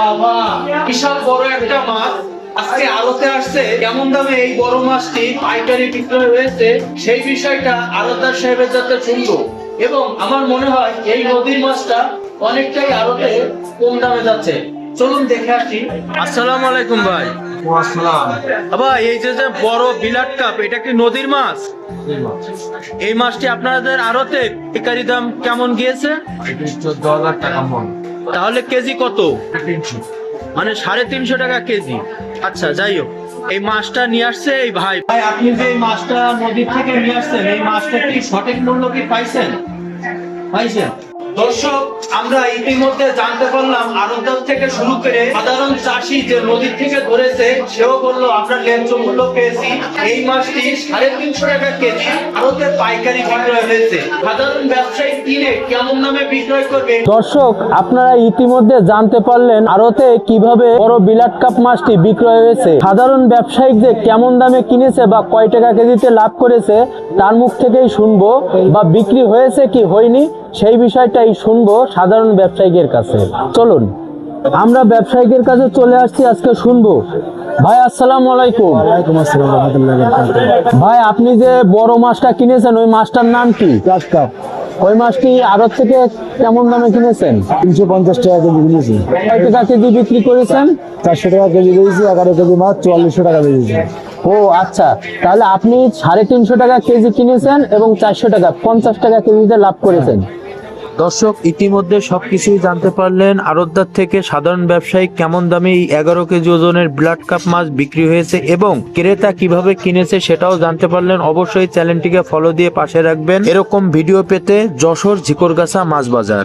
বাবা, বিশাল বড় একটা মাছ আজকে আড়তে আসছে। কেমন দামে এই বড় মাছটি পাইকারি বিক্রয় হয়েছে সেই বিষয়টা আড়তদার সাহেবের সাথে শুনবো। এবং আমার মনে হয় এই নদীর মাছটা অনেকটাই আড়তে কম দামে যাচ্ছে। চলুন দেখে আসি। আসসালামু আলাইকুম ভাই। ভাই, এই যে যে বড় বিলাট কাপ, এটা কি নদীর মাছ? এই মাছটি আপনাদের আড়তে পাইকারি দাম কেমন গিয়েছে? 14,000 টাকা মন। তাহলে কেজি কত? 300। মানে 350 টাকা কেজি। আচ্ছা, যাই হোক, এই মাছটা নিয়ে আসছে এই ভাই। ভাই, আপনি যে এই মাছটা নদী থেকে নিয়ে আসছেন, এই মাছটা কি সঠিক মূল্য কি পাইছেন? দর্শক, আমরা ইতিমধ্যে জানতে পারলাম আড়তদার থেকে শুরু করে সাধারণ চাষি যে নদী থেকে ধরেছে সেও বললো আমরা ন্যায্য মূল্য পেয়েছি। এই মাছটি 350 টাকা কেজি আড়তে পাইকারি বিক্রয় হয়েছে। সাধারণ ব্যবসায়ী কিনে কেমন দামে বিক্রয় করবে? দর্শক, আপনারা ইতিমধ্যে জানতে পারলেন আড়তে কিভাবে বড় বিলাট কাপ মাছটি বিক্রয় হয়েছে। সাধারণ ব্যবসায়িক যে কেমন দামে কিনেছে বা কয় টাকা কেজিতে লাভ করেছে তার মুখ থেকেই শুনবো, বা বিক্রি হয়েছে কি হয়নি সেই বিষয়টাই শুনবো সাধারণ ব্যবসায়িকের কাছে। চলুন আমরা ব্যবসায়িকের কাছে চলে আসছি, আজকে শুনবো। ভাই, আসসালামু আলাইকুম। ওয়ালাইকুম আসসালাম ওয়া রাহমাতুল্লাহি ওয়া বারাকাতুহু। ভাই, আপনি যে বড় মাছটা কিনেছেন ওই মাছটার নাম কি? গ্লাস কাপ ওই মাছটি আড়ত থেকে কেমন দামে কিনেছেন? 350 টাকা কেজি কিনেছি। কয় টাকা কেজি বিক্রি করেছেন? 400 টাকা কেজি দিয়েছি। 11 কেজি মাছ 4400 টাকা দিয়েছি। ও আচ্ছা, তাহলে আপনি 350 টাকা কেজি কিনেছেন এবং 400 টাকা 50 টাকা কেজিতে লাভ করেছেন। দর্শক, ইতিমধ্যে সবকিছুই জানতে পারলেন আড়তদার থেকে সাধারণ ব্যবসায়ী কেমন দামে 11 কেজি ওজনের ব্লাড কাপ মাছ বিক্রি হয়েছে এবং ক্রেতা কিভাবে কিনেছে সেটাও জানতে পারলেন। অবশ্যই চ্যানেলটিকে ফলো দিয়ে পাশে রাখবেন এরকম ভিডিও পেতে। যশোর ঝিকরগাছা মাছ বাজার।